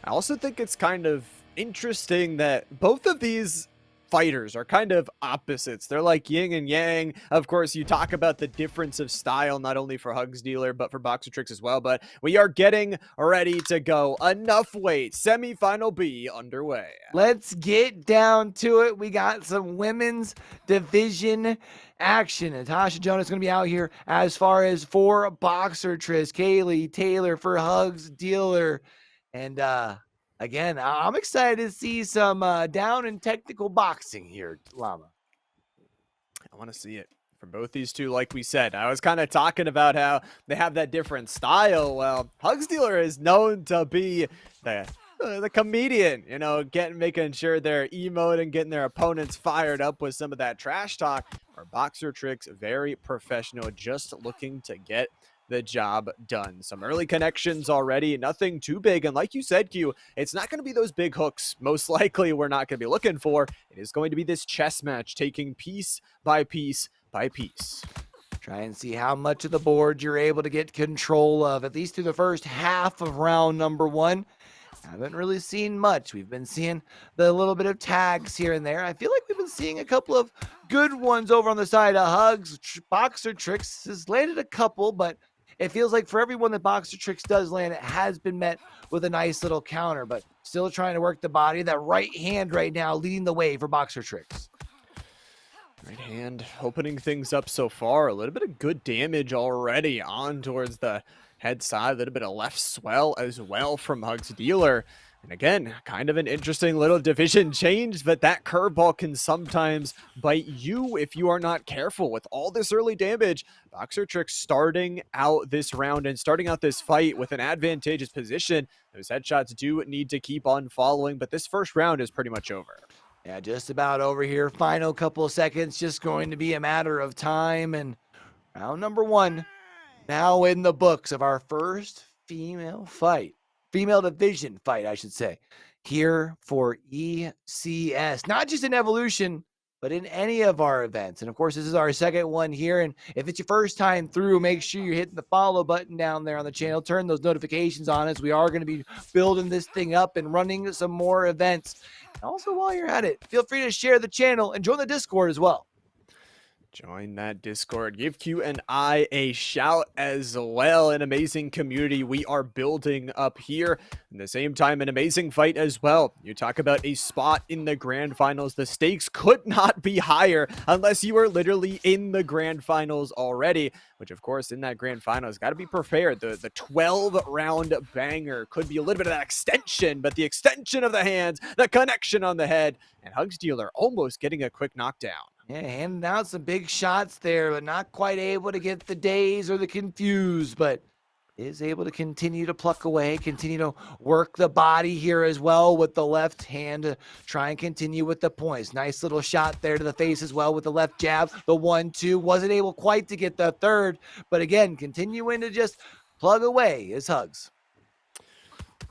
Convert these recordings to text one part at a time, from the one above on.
I also think it's kind of interesting that both of these fighters are kind of opposites. They're like yin and yang. Of course, you talk about the difference of style, not only for Hugsdealer, but for Boxertrix as well. But we are getting ready to go. Enough wait. Semi-final B underway. Let's get down to it. We got some women's division action. Natasha Jonas is going to be out here as far as for Boxertrix, Kaylee Taylor for Hugsdealer. And again, I'm excited to see some down and technical boxing here, Llama. I want to see it from both these two. Like we said, I was kind of talking about how they have that different style. Well, Hugsdealer is known to be the comedian, you know, making sure they're emoting, getting their opponents fired up with some of that trash talk. Or Boxertrix, very professional, just looking to get the job done. Some early connections already, nothing too big. And like you said, Q, it's not going to be those big hooks. Most likely we're not going to be looking for. It is going to be this chess match, taking piece by piece by piece. Try and see how much of the board you're able to get control of, at least through the first half of round number one. Haven't really seen much. We've been seeing the little bit of tags here and there. I feel like we've been seeing a couple of good ones over on the side of Hugs. Boxertrix has landed a couple, but it feels like for everyone that Boxertrix does land, it has been met with a nice little counter, but still trying to work the body. That right hand right now leading the way for Boxertrix. Right hand opening things up so far. A little bit of good damage already on towards the head side. A little bit of left swell as well from Hugsdealer. And again, kind of an interesting little division change, but that curveball can sometimes bite you if you are not careful. With all this early damage, Boxertrix starting out this round and starting out this fight with an advantageous position. Those headshots do need to keep on following, but this first round is pretty much over. Yeah, just about over here. Final couple of seconds, just going to be a matter of time. And round number one, now in the books of our first female division fight, I should say, here for ECS. Not just in Evolution, but in any of our events. And of course, this is our second one here. And if it's your first time through, make sure you're hitting the follow button down there on the channel. Turn those notifications on, as we are going to be building this thing up and running some more events. Also, while you're at it, feel free to share the channel and join the Discord as well. Join that Discord. Give Q and I a shout as well. An amazing community we are building up here. At the same time, an amazing fight as well. You talk about a spot in the grand finals. The stakes could not be higher unless you are literally in the grand finals already, which of course in that grand finals got to be prepared. The 12-round banger could be a little bit of that extension, but the extension of the hands, the connection on the head, and Hugsdealer almost getting a quick knockdown. Yeah, handing out some big shots there, but not quite able to get the daze or the confused, but is able to continue to pluck away, continue to work the body here as well with the left hand to try and continue with the points. Nice little shot there to the face as well with the left jab. The 1-2 wasn't able quite to get the third, but again, continuing to just plug away is Hugs.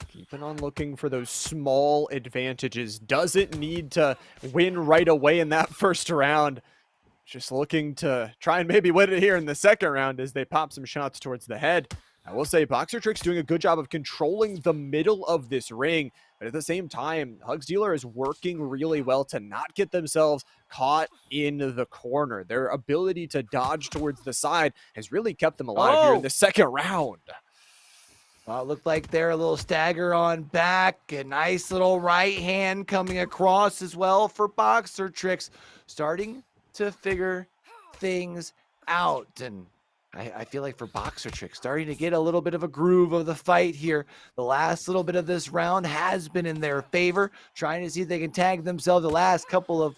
Keeping on looking for those small advantages. Doesn't need to win right away in that first round. Just looking to try and maybe win it here in the second round as they pop some shots towards the head. I will say Boxertrix doing a good job of controlling the middle of this ring, but at the same time, Hugsdealer is working really well to not get themselves caught in the corner. Their ability to dodge towards the side has really kept them alive here in the second round. Well, it looked like they're a little stagger on back. A nice little right hand coming across as well for Boxertrix. Starting to figure things out. And I feel like for Boxertrix, starting to get a little bit of a groove of the fight here. The last little bit of this round has been in their favor. Trying to see if they can tag themselves the last couple of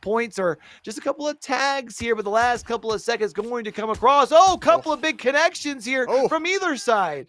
points or just a couple of tags here, but the last couple of seconds going to come across. Oh, couple of big connections here from either side.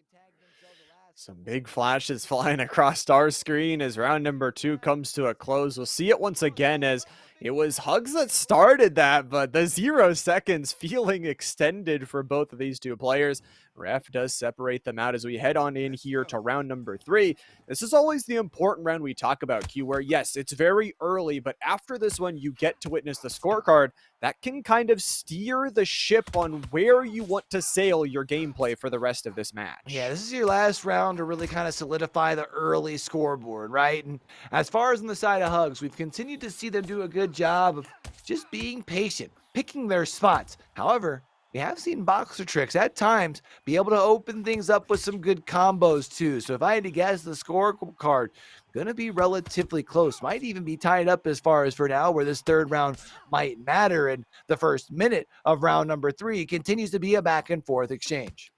Some big flashes flying across our screen as round number two comes to a close. We'll see it once again as It was Hugs that started that, but the 0 seconds feeling extended for both of these two players. Ref does separate them out as we head on in here to round number 3. This is always the important round we talk about, Q, where yes, it's very early, but after this one, you get to witness the scorecard that can kind of steer the ship on where you want to sail your gameplay for the rest of this match. Yeah, this is your last round to really kind of solidify the early scoreboard, right? And as far as on the side of Hugs, we've continued to see them do a good job of just being patient, picking their spots. However, we have seen Boxertrix at times be able to open things up with some good combos too. So if I had to guess, the scorecard gonna be relatively close. Might even be tied up as far as for now, where this third round might matter. And the first minute of round number 3 continues to be a back and forth exchange.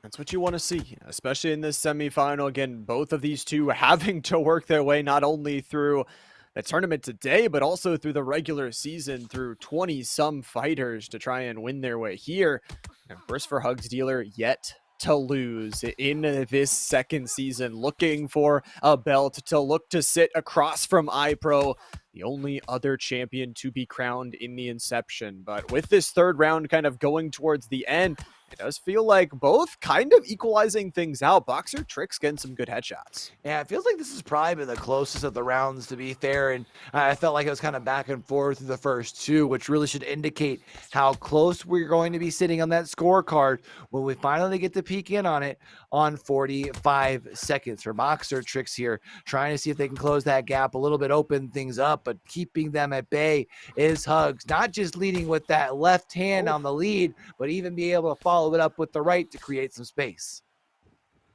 That's what you want to see, especially in this semifinal. Again, both of these two having to work their way not only through the tournament today, but also through the regular season, through 20-some fighters to try and win their way here. And of course, for Hugsdeale, yet to lose in this second season, looking for a belt to look to sit across from iPro, the only other champion to be crowned in the inception. But with this third round kind of going towards the end, it does feel like both kind of equalizing things out. Boxertrix getting some good headshots. Yeah, it feels like this is probably been the closest of the rounds, to be fair. And I felt like it was kind of back and forth through the first two, which really should indicate how close we're going to be sitting on that scorecard when we finally get to peek in on it on 45 seconds. For Boxertrix here, trying to see if they can close that gap a little bit, open things up, but keeping them at bay is Hugs. Not just leading with that left hand on the lead, but even be able to follow it up with the right to create some space.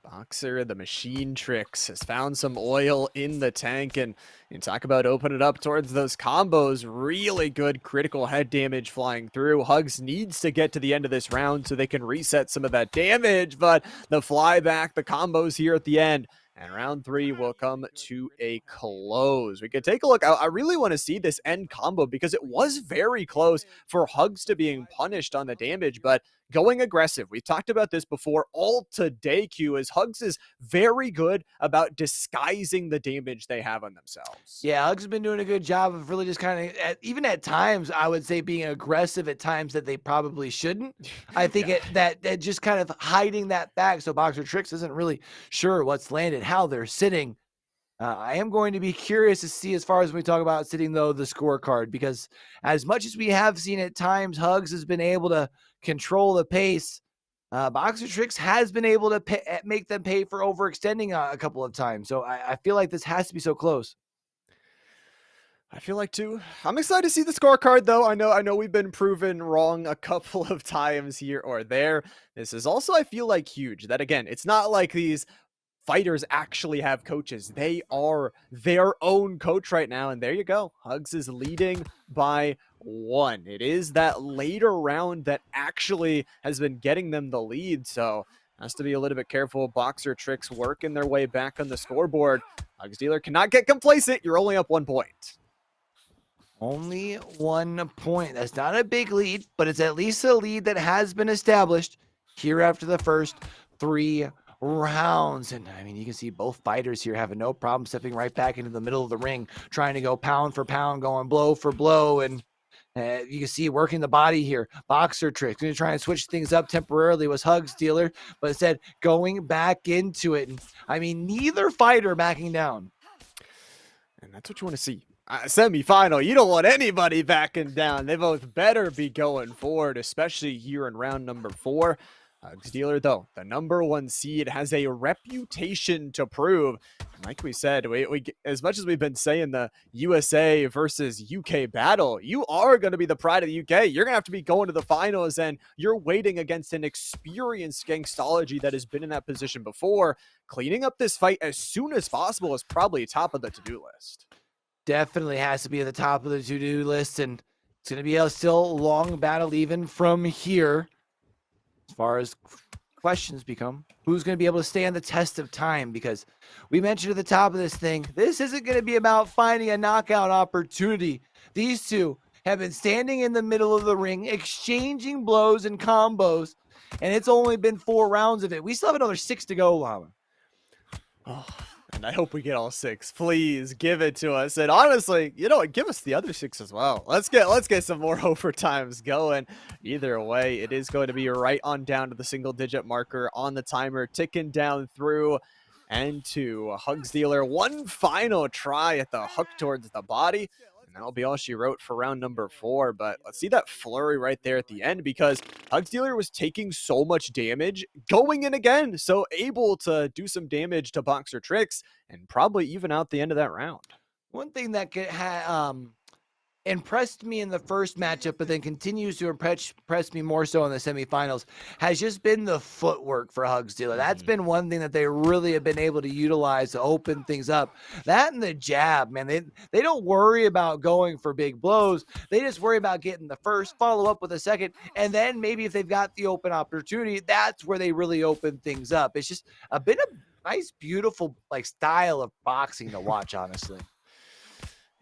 Boxer, the machine tricks, has found some oil in the tank, and you talk about opening it up towards those combos. Really good critical head damage flying through. Hugs needs to get to the end of this round so they can reset some of that damage, but the flyback, the combos here at the end, and round 3 will come to a close. We could take a look. I really want to see this end combo because it was very close for Hugs to being punished on the damage, but going aggressive. We've talked about this before all today, Q, is Hugs is very good about disguising the damage they have on themselves. Yeah, Hugs has been doing a good job of really just kind of, even at times, I would say being aggressive at times that they probably shouldn't. I think that just kind of hiding that back so Boxertrix isn't really sure what's landed, how they're sitting. I am going to be curious to see, as far as when we talk about sitting, though, the scorecard, because as much as we have seen at times Hugs has been able to control the pace, Boxertrix has been able to make them pay for overextending a couple of times. So I feel like this has to be so close. I feel like too. I'm excited to see the scorecard, though. I know we've been proven wrong a couple of times here or there. This is also, I feel like, huge. That again, it's not like these fighters actually have coaches. They are their own coach right now. And there you go. Hugs is leading by 1. It is that later round that actually has been getting them the lead. So has to be a little bit careful. Boxertrix working their way back on the scoreboard. Hugsdeale cannot get complacent. You're only up 1 point. Only 1 point. That's not a big lead, but it's at least a lead that has been established here after the first 3 rounds. And I mean, you can see both fighters here having no problem stepping right back into the middle of the ring, trying to go pound for pound, going blow for blow. And you can see working the body here. Boxertrix going to try and switch things up temporarily, was Hugsdeale, but instead going back into it. And I mean, neither fighter backing down. And that's what you want to see. Semi-final, you don't want anybody backing down. They both better be going forward, especially here in round number 4. Hugsdeale, though, the number 1 seed, has a reputation to prove. And like we said, we as much as we've been saying the USA versus UK battle, you are going to be the pride of the UK. You're going to have to be going to the finals, and you're waiting against an experienced Gangstology that has been in that position before. Cleaning up this fight as soon as possible is probably top of the to-do list. Definitely has to be at the top of the to-do list, and it's going to be a still long battle even from here. As far as questions become, who's going to be able to stand the test of time? Because we mentioned at the top of this thing, this isn't going to be about finding a knockout opportunity. These two have been standing in the middle of the ring, exchanging blows and combos, and it's only been 4 rounds of it. We still have another 6 to go, Lama. Oh, And I hope we get all 6. Please give it to us. And honestly, you know what? Give us the other 6 as well. Let's get some more overtimes going. Either way, it is going to be right on down to the single digit marker on the timer, ticking down through. And to Hugsdeale, one final try at the hook towards the body. And that'll be all she wrote for round number 4. But let's see that flurry right there at the end, because Hugsdeale was taking so much damage going in again. So able to do some damage to Boxertrix and probably even out the end of that round. One thing that impressed me in the first matchup, but then continues to impress me more so in the semifinals, has just been the footwork for Hugsdeale. That's been one thing that they really have been able to utilize to open things up. That and the jab, man. They don't worry about going for big blows. They just worry about getting the first, follow up with a second, and then maybe if they've got the open opportunity, that's where they really open things up. It's just been a nice, beautiful like style of boxing to watch, honestly.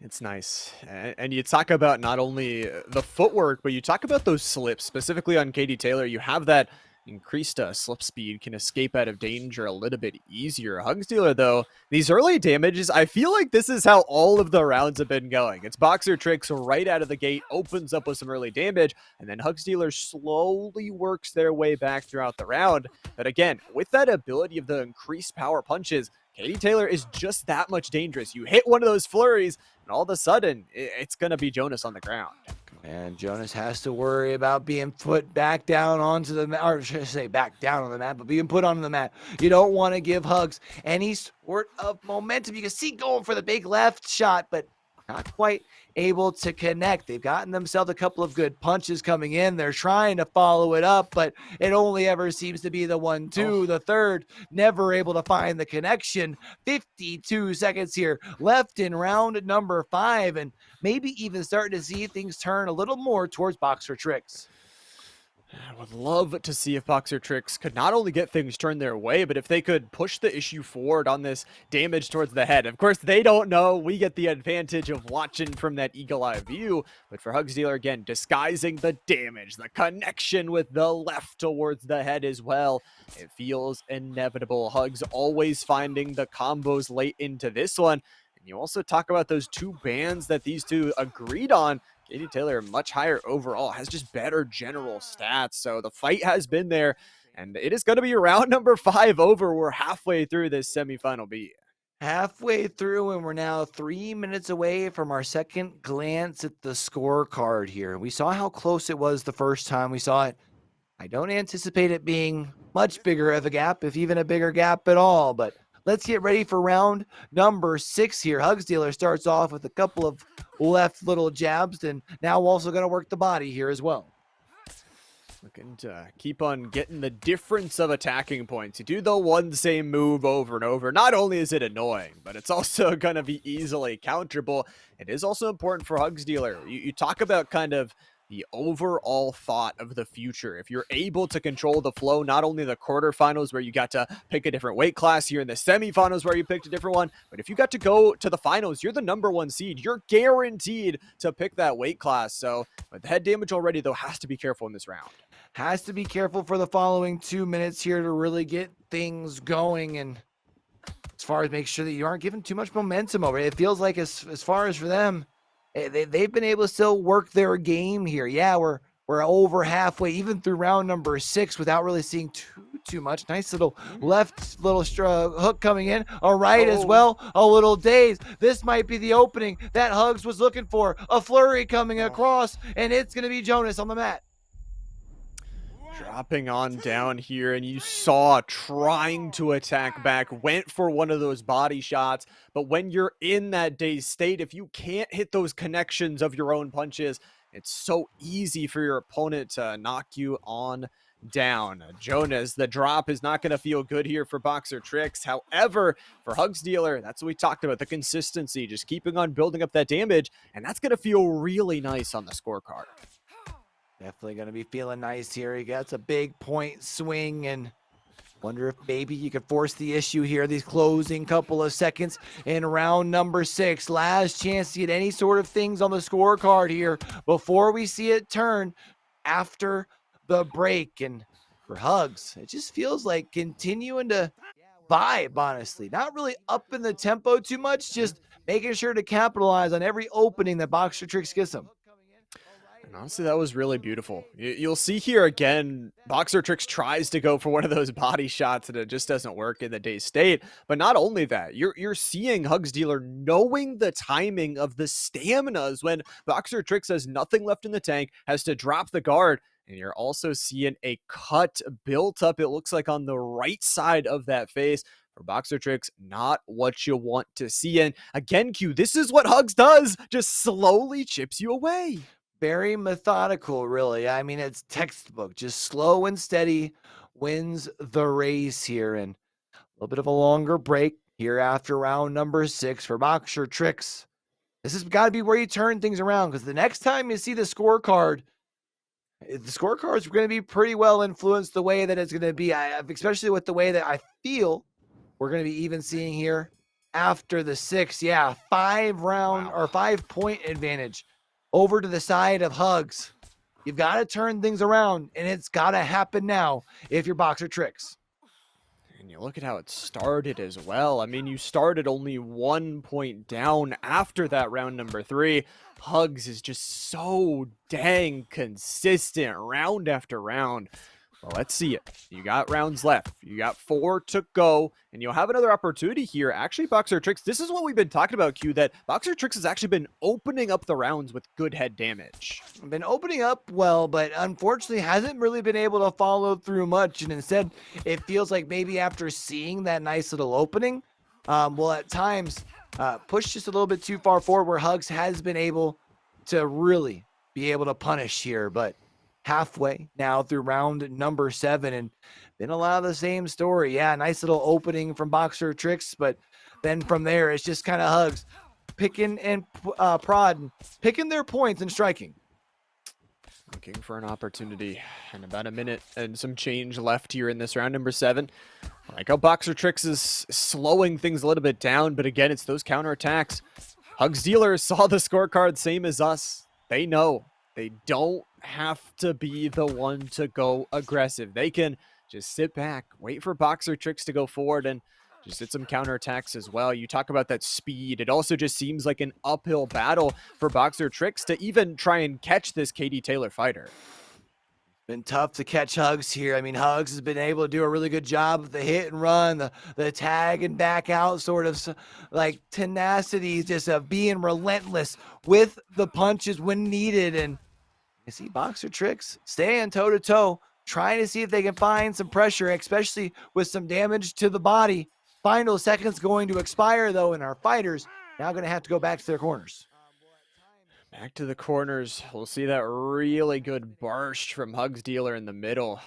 It's nice. And you talk about not only the footwork, but you talk about those slips, specifically on Katie Taylor. You have that increased slip speed, can escape out of danger a little bit easier. Hugsdeale, though, these early damages, I feel like this is how all of the rounds have been going. It's Boxertrix right out of the gate, opens up with some early damage, and then Hugsdeale slowly works their way back throughout the round. But again, with that ability of the increased power punches, Katie Taylor is just that much dangerous. You hit one of those flurries, and all of a sudden, it's going to be Jonas on the ground. And Jonas has to worry about being put back down onto the mat, or should I say back down on the mat, but being put onto the mat. You don't want to give Hugs any sort of momentum. You can see going for the big left shot, but not quite able to connect. They've gotten themselves a couple of good punches coming in. They're trying to follow it up, but it only ever seems to be the 1-2. The third, never able to find the connection. 52 seconds here left in round number 5, and maybe even starting to see things turn a little more towards Boxertrix. I would love to see if Boxertrix could not only get things turned their way, but if they could push the issue forward on this damage towards the head. Of course, they don't know. We get the advantage of watching from that eagle-eye view. But for Hugsdeale, again, disguising the damage, the connection with the left towards the head as well. It feels inevitable. Hugs always finding the combos late into this one. And you also talk about those 2 bans that these two agreed on. Katie Taylor, much higher overall, has just better general stats. So the fight has been there, and it is going to be round number 5 over. We're halfway through this semifinal beat. Halfway through, and we're now 3 minutes away from our second glance at the scorecard here. We saw how close it was the first time we saw it. I don't anticipate it being much bigger of a gap, if even a bigger gap at all, but let's get ready for round number 6 here. Hugsdeale starts off with a couple of left little jabs, and now also going to work the body here as well. Looking to keep on getting the difference of attacking points. You do the one same move over and over. Not only is it annoying, but it's also going to be easily counterable. It is also important for Hugsdeale. You talk about kind of the overall thought of the future. If you're able to control the flow, not only the quarterfinals where you got to pick a different weight class, here in the semifinals where you picked a different one, but if you got to go to the finals, you're the number 1 seed. You're guaranteed to pick that weight class. So with the head damage already, though, has to be careful in this round. Has to be careful for the following 2 minutes here to really get things going, and as far as make sure that you aren't giving too much momentum over it. It feels like as far as for them, they've been able to still work their game here. Yeah, we're over halfway, even through round number 6, without really seeing too much. Nice little left little hook coming in. All right, as well, a little dazed. This might be the opening that Hugs was looking for. A flurry coming across, and it's going to be Jonas on the mat. Dropping on down here, and you saw trying to attack back, went for one of those body shots, but when you're in that dazed state, if you can't hit those connections of your own punches, it's so easy for your opponent to knock you on down. Jonas, the drop is not going to feel good here for Boxertrix. However, for Hugsdeale, that's what we talked about, the consistency, just keeping on building up that damage, and that's going to feel really nice on the scorecard. Definitely going to be feeling nice here. He gets a big point swing, and wonder if maybe you could force the issue here. These closing couple of seconds in round number 6. Last chance to get any sort of things on the scorecard here before we see it turn after the break. And for Hugs, it just feels like continuing to vibe, honestly. Not really up in the tempo too much, just making sure to capitalize on every opening that Boxertrix gives him. And honestly, that was really beautiful. You'll see here again, Boxertrix tries to go for one of those body shots and it just doesn't work in the day state. But not only that, you're seeing Hugsdealer knowing the timing of the staminas when Boxertrix has nothing left in the tank, has to drop the guard. And you're also seeing a cut built up, it looks like on the right side of that face. For Boxertrix, not what you want to see. And again, Q, this is what Hugs does, just slowly chips you away. Very methodical, really. I mean, it's textbook, just slow and steady wins the race here. And a little bit of a longer break here after round number 6 for Boxertrix. This has got to be where you turn things around, because the next time you see the scorecard's going to be pretty well influenced the way that it's going to be, especially with the way that I feel we're going to be even seeing here after the 6th. Yeah, 5-point advantage over to the side of Hugs. You've got to turn things around, and it's got to happen now if you're Boxertrix. And you look at how it started as well. I mean, you started only 1 point down after that round number 3. Hugs is just so dang consistent round after round. Well, let's see it. You got rounds left. You got 4 to go, and you'll have another opportunity here. Actually, Boxertrix, this is what we've been talking about, Q, that Boxertrix has actually been opening up the rounds with good head damage. Been opening up well, but unfortunately hasn't really been able to follow through much, and instead it feels like maybe after seeing that nice little opening, will at times push just a little bit too far forward, where Hugs has been able to really be able to punish here. But halfway now through round number 7, and been a lot of the same story. Yeah, nice little opening from Boxertrix, but then from there it's just kind of Hugs picking and prodding, picking their points and striking. Looking for an opportunity, and about a minute and some change left here in this round number 7. I like how Boxertrix is slowing things a little bit down, but again, it's those counterattacks. Hugsdealer saw the scorecard same as us. They know they don't have to be the one to go aggressive. They can just sit back, wait for Boxertrix to go forward, and just hit some counterattacks as well. You talk about that speed. It also just seems like an uphill battle for Boxertrix to even try and catch this KD Taylor fighter. Been tough to catch Hugs here. I mean, Hugs has been able to do a really good job of the hit and run, the tag and back out sort of like tenacity, just of being relentless with the punches when needed. And you see Boxertrix staying toe-to-toe, trying to see if they can find some pressure, especially with some damage to the body. Final seconds going to expire, though, and our fighters now going to have to go back to their corners. Back to the corners. We'll see that really good burst from Hugsdealer in the middle.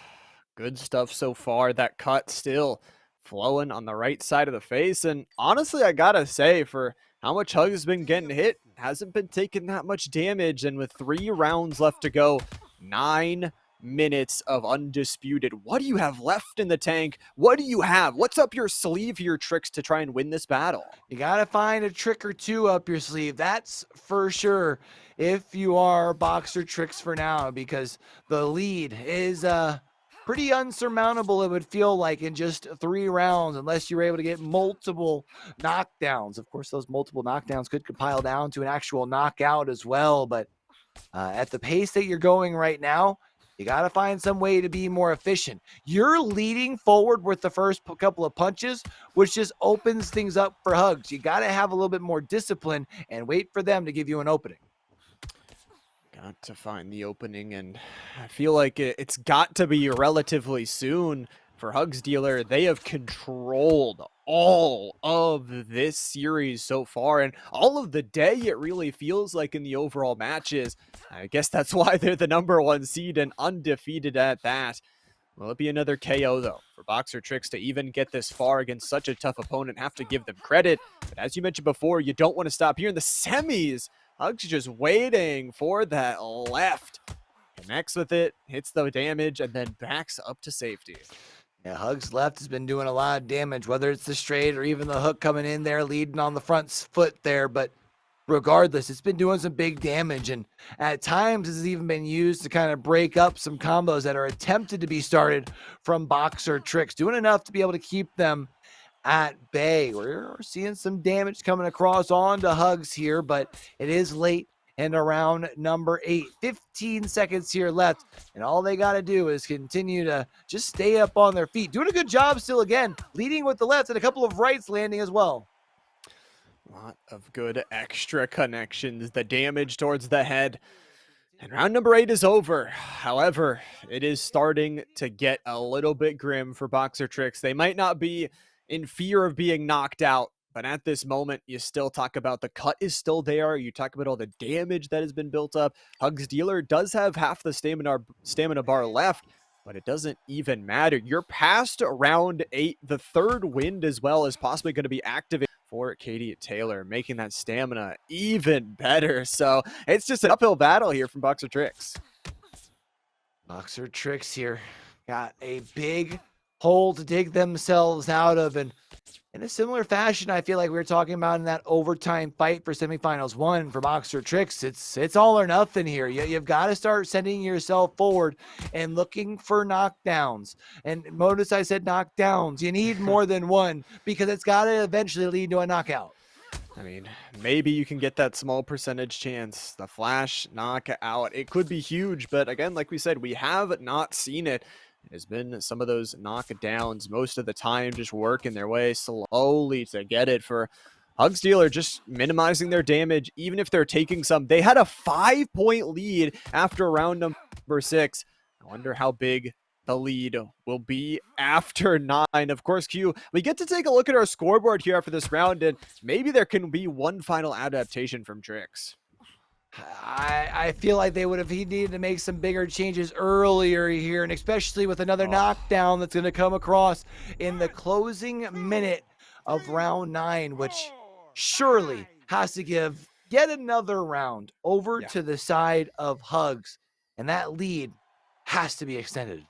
Good stuff so far. That cut still flowing on the right side of the face. And honestly, I gotta say, for how much Hugs has been getting hit, hasn't been taking that much damage. And with 3 rounds left to go, 9 minutes of Undisputed. What do you have left in the tank? What do you have? What's up your sleeve here, Trix, to try and win this battle? You got to find a trick or two up your sleeve. That's for sure if you are Boxertrix for now, because the lead is pretty unsurmountable, it would feel like, in just 3 rounds, unless you're able to get multiple knockdowns. Of course, those multiple knockdowns could compile down to an actual knockout as well, but at the pace that you're going right now, you got to find some way to be more efficient. You're leading forward with the first couple of punches, which just opens things up for Hugs. You got to have a little bit more discipline and wait for them to give you an opening. Got to find the opening, and I feel like it's got to be relatively soon for Hugsdealer. They have controlled all of this series so far, and all of the day, it really feels like, in the overall matches. I guess that's why they're the #1 seed and undefeated at that. Will it be another KO, though, for Boxertrix to even get this far against such a tough opponent? Have to give them credit, but as you mentioned before, you don't want to stop here in the semis. Hugs just waiting for that left. Connects with it, hits the damage, and then backs up to safety. Yeah, Hugs left has been doing a lot of damage, whether it's the straight or even the hook coming in there, leading on the front foot there. But regardless, it's been doing some big damage, and at times it's even been used to kind of break up some combos that are attempted to be started from Boxertrix, doing enough to be able to keep them at bay. We're seeing some damage coming across onto Hugs here, but it is late and around number 8. 15 seconds here left, and all they got to do is continue to just stay up on their feet. Doing a good job still, again, leading with the left and a couple of rights landing as well. A lot of good extra connections. The damage towards the head. And round number 8 is over. However, it is starting to get a little bit grim for Boxertrix. They might not be in fear of being knocked out, but at this moment, you still talk about the cut is still there. You talk about all the damage that has been built up. Hugsdeale does have half the stamina bar left, but it doesn't even matter. You're past round 8. The third wind as well is possibly going to be activated for Katie Taylor, making that stamina even better. So it's just an uphill battle here from Boxertrix. Boxertrix here got a big hole to dig themselves out of, and in a similar fashion, I feel like we were talking about in that overtime fight for semifinals 1 for Boxertrix. It's all or nothing here. You've got to start sending yourself forward and looking for knockdowns. And notice I said knockdowns. You need more than one, because it's got to eventually lead to a knockout. I mean, maybe you can get that small percentage chance. The flash knockout, it could be huge, but again, like we said, we have not seen it. It has been some of those knockdowns most of the time, just working their way slowly to get it. For Hugsdeale just minimizing their damage, even if they're taking some. They had a 5-point lead after round number 6. I wonder how big the lead will be after 9. Of course, Q, we get to take a look at our scoreboard here after this round, and maybe there can be one final adaptation from Trix. I feel like he needed to make some bigger changes earlier here, and especially with another knockdown that's going to come across in the closing minute of round 9, which surely has to give yet another round over to the side of Hugs, and that lead has to be extended.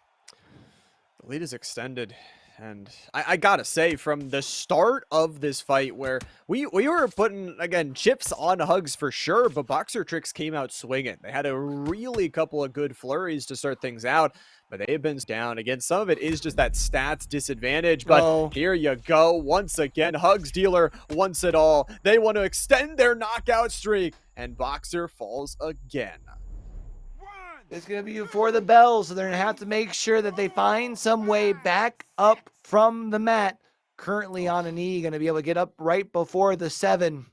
The lead is extended. And I gotta say, from the start of this fight, where we were putting, again, chips on Hugs for sure, but Boxertrix came out swinging. They had a really couple of good flurries to start things out, but they've been down. Again, some of it is just that stats disadvantage, but here you go. Once again, Hugsdeale wants it all. They want to extend their knockout streak, and Boxer falls again. It's going to be before the bell, so they're going to have to make sure that they find some way back up from the mat. Currently on a knee, going to be able to get up right before the 7.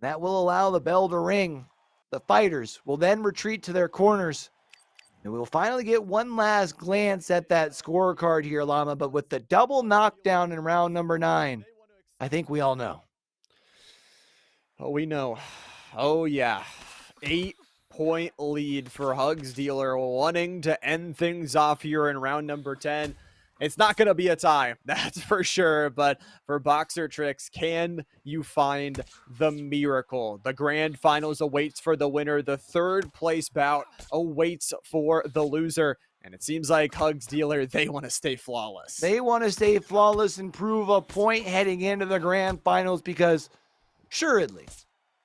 That will allow the bell to ring. The fighters will then retreat to their corners. And we'll finally get one last glance at that scorecard here, Llama. But with the double knockdown in round number 9, I think we all know. Oh, we know. Oh, yeah. 8-point lead for Hugsdeale, wanting to end things off here in round number 10. It's not going to be a tie, that's for sure, but for Boxertrix, can you find the miracle? The grand finals awaits for the winner. The third place bout awaits for the loser. And it seems like Hugsdeale, they want to stay flawless. They want to stay flawless and prove a point heading into the grand finals, because assuredly,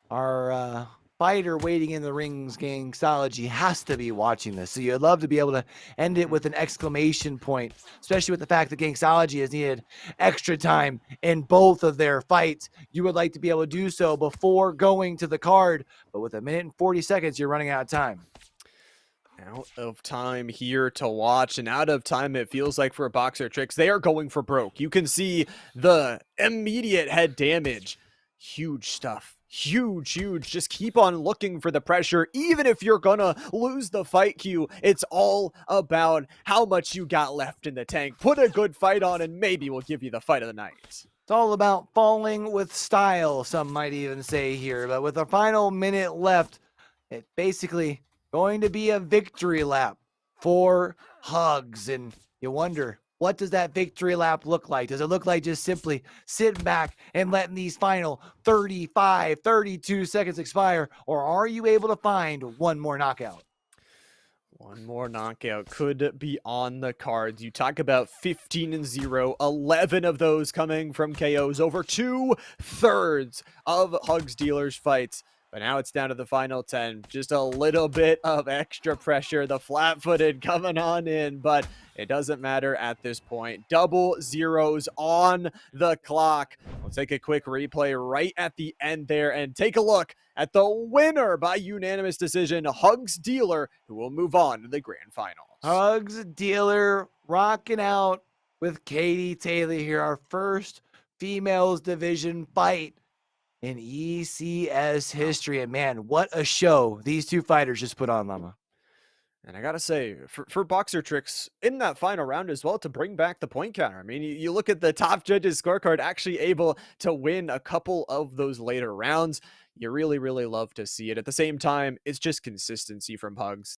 our fighter waiting in the rings, Gangsology, has to be watching this. So you'd love to be able to end it with an exclamation point, especially with the fact that Gangsology has needed extra time in both of their fights. You would like to be able to do so before going to the card, but with 1 minute and 40 seconds, you're running out of time. Out of time here to watch, and out of time it feels like for Boxertrix. They are going for broke. You can see the immediate head damage. Huge stuff. Huge. Just keep on looking for the pressure. Even if you're gonna lose the fight, Q, it's all about how much you got left in the tank. Put a good fight on, and maybe we'll give you the fight of the night. It's all about falling with style, some might even say here. But with a final minute left, it's basically going to be a victory lap for Hugs. And you wonder, what does that victory lap look like? Does it look like just simply sitting back and letting these final 35, 32 seconds expire? Or are you able to find one more knockout? One more knockout could be on the cards. You talk about 15-0, 11 of those coming from KOs, over 2/3 of Hugsdeale's fights But now it's down to the final 10. Just a little bit of extra pressure. The flat-footed coming on in, but it doesn't matter at this point. Double zeros on the clock. We'll take a quick replay right at the end there and take a look at the winner by unanimous decision, Hugsdeale, who will move on to the grand finals. Hugsdeale rocking out with Katie Taylor here. Our first females division fight in ECS history. And man, what a show these two fighters just put on, Llama. And I gotta say, for Boxertrix in that final round as well, to bring back the point counter. I mean, you look at the top judges' scorecard, actually able to win a couple of those later rounds. You really, really love to see it. At the same time, it's just consistency from Hugs.